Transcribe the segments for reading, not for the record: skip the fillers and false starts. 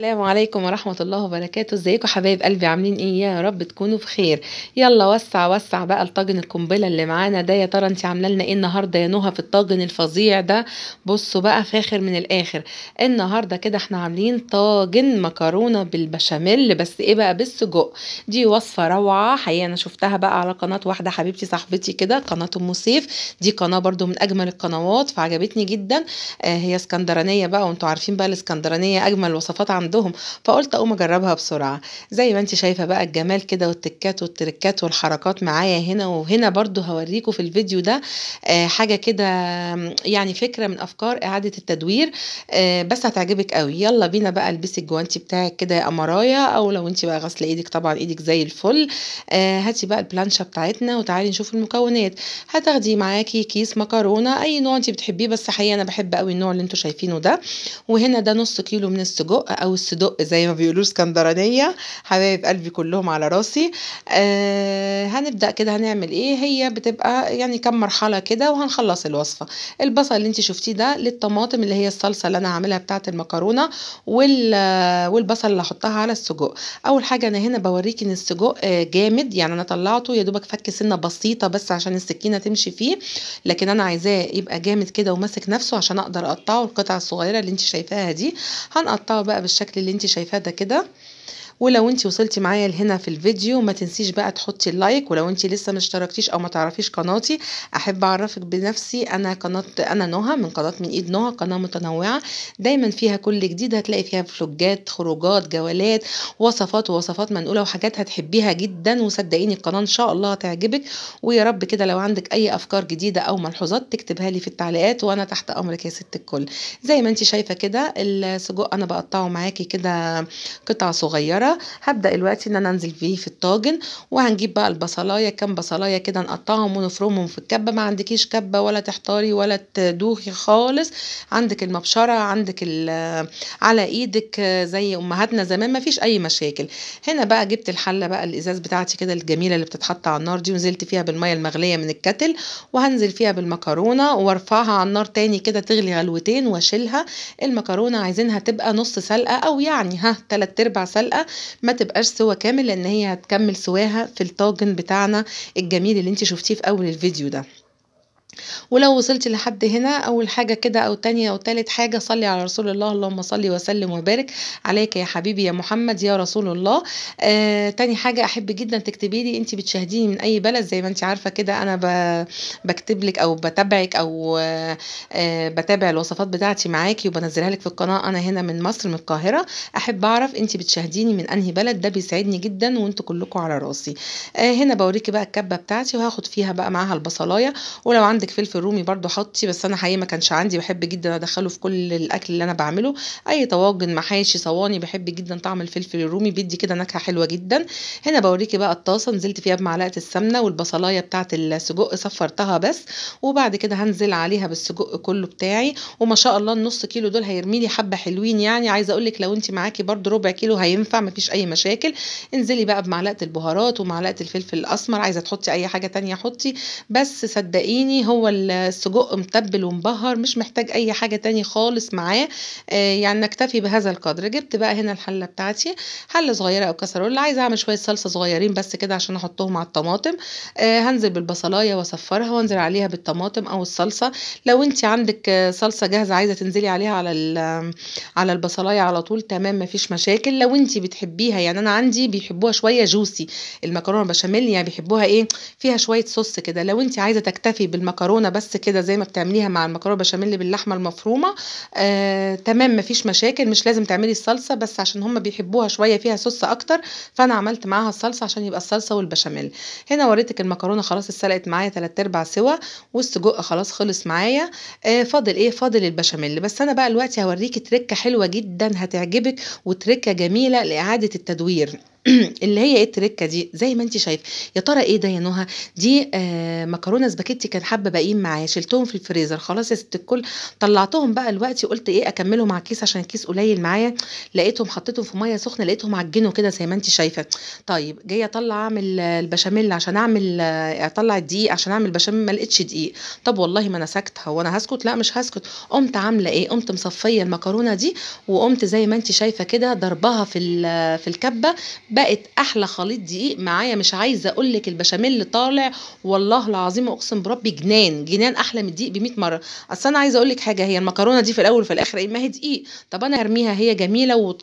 السلام عليكم ورحمة الله وبركاته. ازيكم حبايب قلبي؟ عاملين ايه؟ يا رب تكونوا بخير. يلا وسع وسع بقى الطاجن القنبلة اللي معانا ده. يا ترى انت عامله لنا ايه النهارده يا نهى في الطاجن الفظيع ده؟ بصوا بقى فاخر من الاخر. النهارده كده احنا عاملين طاجن مكرونة بالبشاميل، بس ايه بقى؟ بالسجق. دي وصفة روعة حقيقة، انا شفتها بقى على قناة واحدة حبيبتي صاحبتي كده، قناة ام سيف. دي قناة برضو من اجمل القنوات فعجبتني جدا. هي اسكندرانية بقى، وانتوا عارفين بقى الاسكندرانية اجمل الوصفات عندهم، فقلت اقوم اجربها بسرعة. زي ما انت شايفة بقى الجمال كده، والتكات والتركات والحركات معايا هنا وهنا. برضو هوريكم في الفيديو ده حاجة كده، يعني فكرة من افكار اعادة التدوير. بس هتعجبك قوي. يلا بينا بقى. البسي الجوانتي بتاعك كده يا قمراية، او لو انت بقى غاسلة ايدك طبعا ايدك زي الفل. هاتي بقى البلانشة بتاعتنا وتعالي نشوف المكونات. هتاخدي معاكي كيس مكرونة اي نوع انت بتحبيه، بس حقيقة انا بحب قوي النوع اللي انتوا شايفينه ده. وهنا ده نص كيلو من السجق او الصدق زي ما بيقولوا اسكندرانية. حبايب قلبي كلهم على راسي. هنبدأ كده. هنعمل ايه؟ هي بتبقى يعني كم مرحلة كده وهنخلص الوصفة. البصل اللي انت شفتيه ده للطماطم اللي هي الصلصة اللي انا عاملها بتاعة المكرونة، والبصل اللي هحطها على السجق. اول حاجة انا هنا بوريكي ان السجق جامد، يعني انا طلعته يا دوبك فك سنة بسيطة بس عشان السكينة تمشي فيه، لكن انا عايزاه يبقى جامد كده وماسك نفسه عشان اقدر اقطعه القطع الصغيرة اللي انت شايفاها دي. هنقطعه بقى بالشكل اللي انت شايفاه ده كده. ولو انت وصلتي معايا لهنا في الفيديو ما تنسيش بقى تحطي اللايك. ولو انت لسه ما اشتركتيش او ما تعرفيش قناتي، احب اعرفك بنفسي. انا نهى من قناه من ايد نهى، قناه متنوعه دايما فيها كل جديد. هتلاقي فيها فلوجات، خروجات، جولات، وصفات ووصفات منقوله وحاجات هتحبيها جدا. وصدقيني القناه ان شاء الله هتعجبك. ويا رب كده لو عندك اي افكار جديده او ملحوظات تكتبها لي في التعليقات، وانا تحت امرك يا ست الكل. زي ما انت شايفه كده السجق انا بقطعه معاكي كده قطع صغيره. هبدأ دلوقتي ان انا انزل فيه في الطاجن. وهنجيب بقى البصلايه، كام بصلايه كده نقطعهم ونفرمهم في الكبه. ما عندكيش كبه ولا تحتاري ولا تدوخي خالص. عندك المبشره، عندك على ايدك زي امهاتنا زمان، ما فيش اي مشاكل. هنا بقى جبت الحله بقى الازاز بتاعتي كده الجميله اللي بتتحط على النار دي، ونزلت فيها بالميه المغليه من الكتل. وهنزل فيها بالمكرونه وارفعها على النار تاني كده تغلي غلوتين واشيلها. المكرونه عايزينها تبقى نص سلقه، او يعني تلات ارباع سلقه، ما تبقاش سوا كامل، لان هي هتكمل سواها في الطاجن بتاعنا الجميل اللي انت شفتيه في اول الفيديو ده. ولو وصلتي لحد هنا اول حاجه كده او تانية او تالت حاجه، صلي على رسول الله. اللهم صلي وسلم وبارك عليك يا حبيبي يا محمد يا رسول الله. تاني حاجه احب جدا تكتبي لي انت بتشاهديني من اي بلد. زي ما انت عارفه كده انا بكتب لك او بتابعك، او بتابع الوصفات بتاعتي معاكي وبنزلها لك في القناه. انا هنا من مصر من القاهره. احب اعرف انت بتشاهديني من انهي بلد، ده بيسعدني جدا وانتوا كلكم على راسي. هنا بوريكي بقى الكبه بتاعتي، وهاخد فيها بقى معاها البصلايه. ولو عندك فلفل رومي برضو حطي، بس انا حقيقه ما كانش عندي. بحب جدا ادخله في كل الاكل اللي انا بعمله، اي طواجن، محاشي، صواني. بحب جدا طعم الفلفل الرومي، بيدي كده نكهه حلوه جدا. هنا بوريكي بقى الطاسه نزلت فيها بمعلقه السمنه، والبصلايه بتاعه السجق صفرتها بس. وبعد كده هنزل عليها بالسجق كله بتاعي. وما شاء الله النص كيلو دول هيرمي لي حبه حلوين. يعني عايزه اقول لك لو انت معاكي برضو ربع كيلو هينفع، ما فيش اي مشاكل. انزلي بقى بمعلقه البهارات ومعلقه الفلفل الاسمر. عايزه تحطي اي حاجه تانية حطي، بس صدقيني هو السجق متبل ومبهر، مش محتاج اي حاجة تاني خالص معاه. يعني نكتفي بهذا القدر. جبت بقى هنا الحلة بتاعتي، حلة صغيرة او كسرولة. عايزة اعمل شوية صلصة صغيرين بس كده عشان احطهم على الطماطم. هنزل بالبصلاية واصفرها وانزل عليها بالطماطم او الصلصة. لو انت عندك صلصة جاهزة عايزة تنزلي عليها على البصلاية على طول، تمام مفيش مشاكل. لو انت بتحبيها، يعني انا عندي بيحبوها شوية جوسي المكرونة بشاميل، يعني بيحبوها ايه فيها شوية صوص كده. لو انت عايزة تكتفي بالمكرونة بس كده زي ما بتعمليها مع المكرونه بشاميل باللحمه المفرومه، تمام مفيش مشاكل. مش لازم تعملي الصلصه، بس عشان هم بيحبوها شويه فيها صوص اكتر فانا عملت معاها الصلصه عشان يبقى الصلصه والبشاميل. هنا وريتك المكرونه خلاص اتسلقت معايا تلات ارباع سوا، والسجق خلاص خلص معايا. فاضل ايه؟ فاضل البشاميل. بس انا بقى دلوقتي هوريكي تركه حلوه جدا هتعجبك، وتركه جميله لاعاده التدوير. اللي هي ايه التركه دي زي ما انت شايفه. يا ترى ايه ده يا نهى؟ دي مكرونه سباكيتي كان حبه باقيين معايا، شلتهم في الفريزر خلاص يا ست الكل. طلعتهم بقى دلوقتي، قلت ايه اكملهم مع الكيس عشان الكيس قليل معايا. لقيتهم حطيتهم في ميه سخنه، لقيتهم عجنوا كده زي ما انت شايفه. طيب جايه اطلع اعمل البشاميل عشان اعمل اطلع الدقيق عشان اعمل بشاميل، ما لقيتش دقيق. طب والله ما انا ساكته، هو انا هسكت؟ لا مش هسكت. قمت عامله ايه، قمت مصفيه المكرونه دي، وقمت زي ما انت شايفه كده ضربها في الكبه. بقت احلى خليط دقيق معايا، مش عايزه اقول لك البشاميل اللي طالع والله العظيم اقسم بربي جنان جنان، احلى من الدقيق ب 100 مره. اصل انا عايزه اقول لك حاجه، هي المكرونه دي في الاول وفي الاخر ايه، ما هي دقيق. طب انا ارميها؟ هي جميله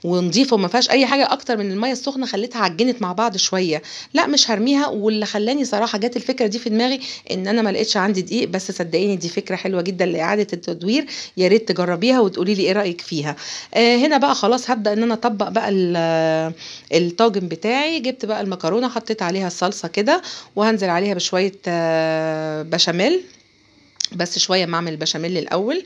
ونضيفه وما فيهاش اي حاجه اكتر من الميه السخنه خليتها عجنت مع بعض شويه. لا مش هرميها. واللي خلاني صراحه جت الفكره دي في دماغي ان انا ما لقيتش عندي دقيق، بس صدقيني دي فكره حلوه جدا لاعاده التدوير، يا ريت تجربيها وتقولي لي ايه رايك فيها. هنا بقى خلاص هبدا ان انا اطبق بقى الطاجن بتاعي. جبت بقى المكرونه، حطيت عليها الصلصه كده، وهنزل عليها بشويه بشاميل، بس شويه ما اعمل البشاميل الاول.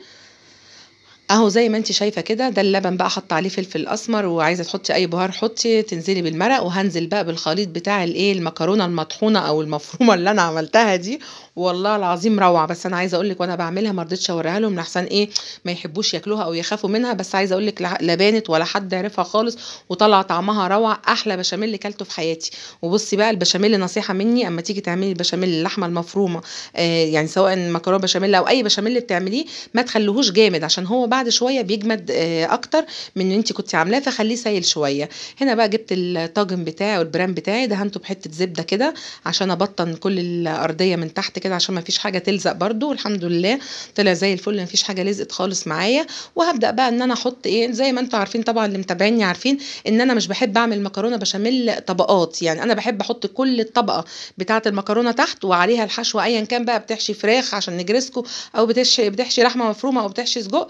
اهو زي ما انت شايفه كده، ده اللبن بقى حط عليه فلفل اسمر، وعايزه تحطي اي بهار حطي، تنزلي بالمرق. وهنزل بقى بالخليط بتاع الايه المكرونه المطحونه او المفرومه اللي انا عملتها دي، والله العظيم روعه. بس انا عايزه اقول لك وانا بعملها ما رضيتش اوريها لهم لحسن ايه ما يحبوش ياكلوها او يخافوا منها، بس عايزه اقول لك لا بانت ولا حد عرفها خالص، وطلع طعمها روعه، احلى بشاميل اللي كلته في حياتي. وبصي بقى البشاميل نصيحه مني، اما تيجي تعملي البشاميل اللحمه المفرومه يعني سواء مكرونه بشاميل او اي بشاميل اللي بتعمليه، ما تخليهوش جامد عشان هو بعد شويه بيجمد اكتر من ان انت كنت عاملاه، فخليه سايل شويه. هنا بقى جبت الطاجن بتاعي والبرام بتاعي، دهنته بحته زبده كده عشان ابطن كل الارضيه من تحت كده عشان ما فيش حاجه تلزق برده. والحمد لله طلع زي الفل، ما فيش حاجه لزقت خالص معايا. وهبدا بقى ان انا احط ايه، زي ما انتم عارفين طبعا اللي متابعيني عارفين ان انا مش بحب اعمل مكرونه بشاميل طبقات، يعني انا بحب احط كل الطبقه بتاعه المكرونه تحت وعليها الحشوه ايا كان بقى، بتحشي فراخ عشان نجرسكو، او بتحشي لحمه مفرومه، او بتحشي سجق،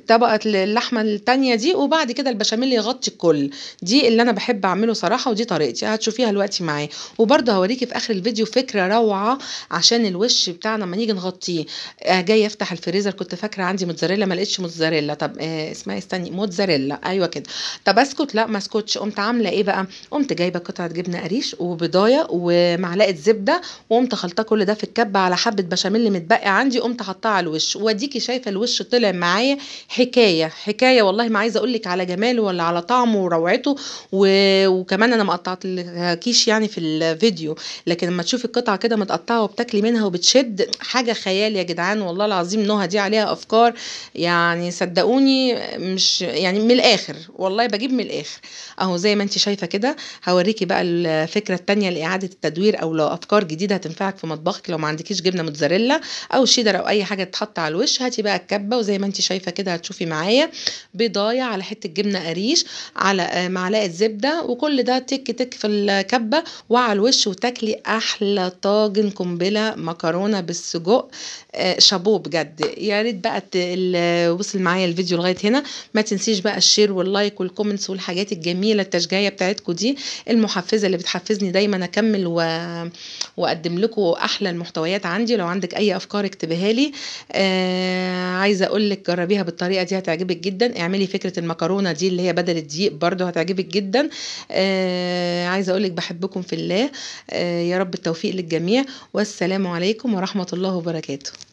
طبقه اللحمه التانية دي، وبعد كده البشاميل يغطي الكل. دي اللي انا بحب اعمله صراحه، ودي طريقتي هتشوفيها دلوقتي معايا. وبرده هوريكي في اخر الفيديو فكره روعه عشان الوش بتاعنا لما نيجي نغطيه. جاي افتح الفريزر، كنت فاكره عندي موتزاريلا ما لقيتش موتزاريلا. طب اسمها استني، موتزاريلا، ايوه كده. طب اسكت؟ لا ما اسكتش. قمت عامله ايه بقى، قمت جايبه قطعه جبنه قريش وبضايه ومعلقه زبده، وقمت خلطه كل ده في الكبه على حبه بشاميل اللي متبقي عندي، قمت حطها على الوش. واديكي شايفه الوش طلع معايا حكايه والله، ما عايزه اقول لك على جماله ولا على طعمه وروعته. وكمان انا ما قطعتلكيش يعني في الفيديو، لكن لما تشوفي القطعه كده متقطعه وبتاكلي منها وبتشد، حاجه خيال يا جدعان والله العظيم. نهى دي عليها افكار يعني صدقوني، مش يعني من الاخر والله بجيب من الاخر. اهو زي ما انت شايفه كده. هوريكي بقى الفكره التانية لاعاده التدوير، او لو افكار جديده هتنفعك في مطبخك. لو ما عندكيش جبنه موتزاريلا او شيدر او اي حاجه تتحط على الوش، هاتي بقى الكبه، وزي ما انت شايفه كده هتشوفي معايا بيضايه على حته جبنه قريش على معلقه زبده، وكل ده تك تك في الكبه وعلى الوش، وتاكلي احلى طاجن قنبله مكرونه بالسجق. شابوه بجد. يا ريت بقى وصل معايا الفيديو لغايه هنا، ما تنسيش بقى الشير واللايك والكومنتس والحاجات الجميله التشجيعيه بتاعتكم دي، المحفزه اللي بتحفزني دايما اكمل واقدم لكم احلى المحتويات عندي. لو عندك اي افكار اكتبيها لي. عايزه اقول لك جربيها بالطريقه دي هتعجبك جدا. اعملي فكره المكرونه دي اللي هي بدل الدقيق برده هتعجبك جدا. عايزه اقول لك بحبكم في الله. يا رب التوفيق للجميع، والسلام عليكم ورحمه الله وبركاته.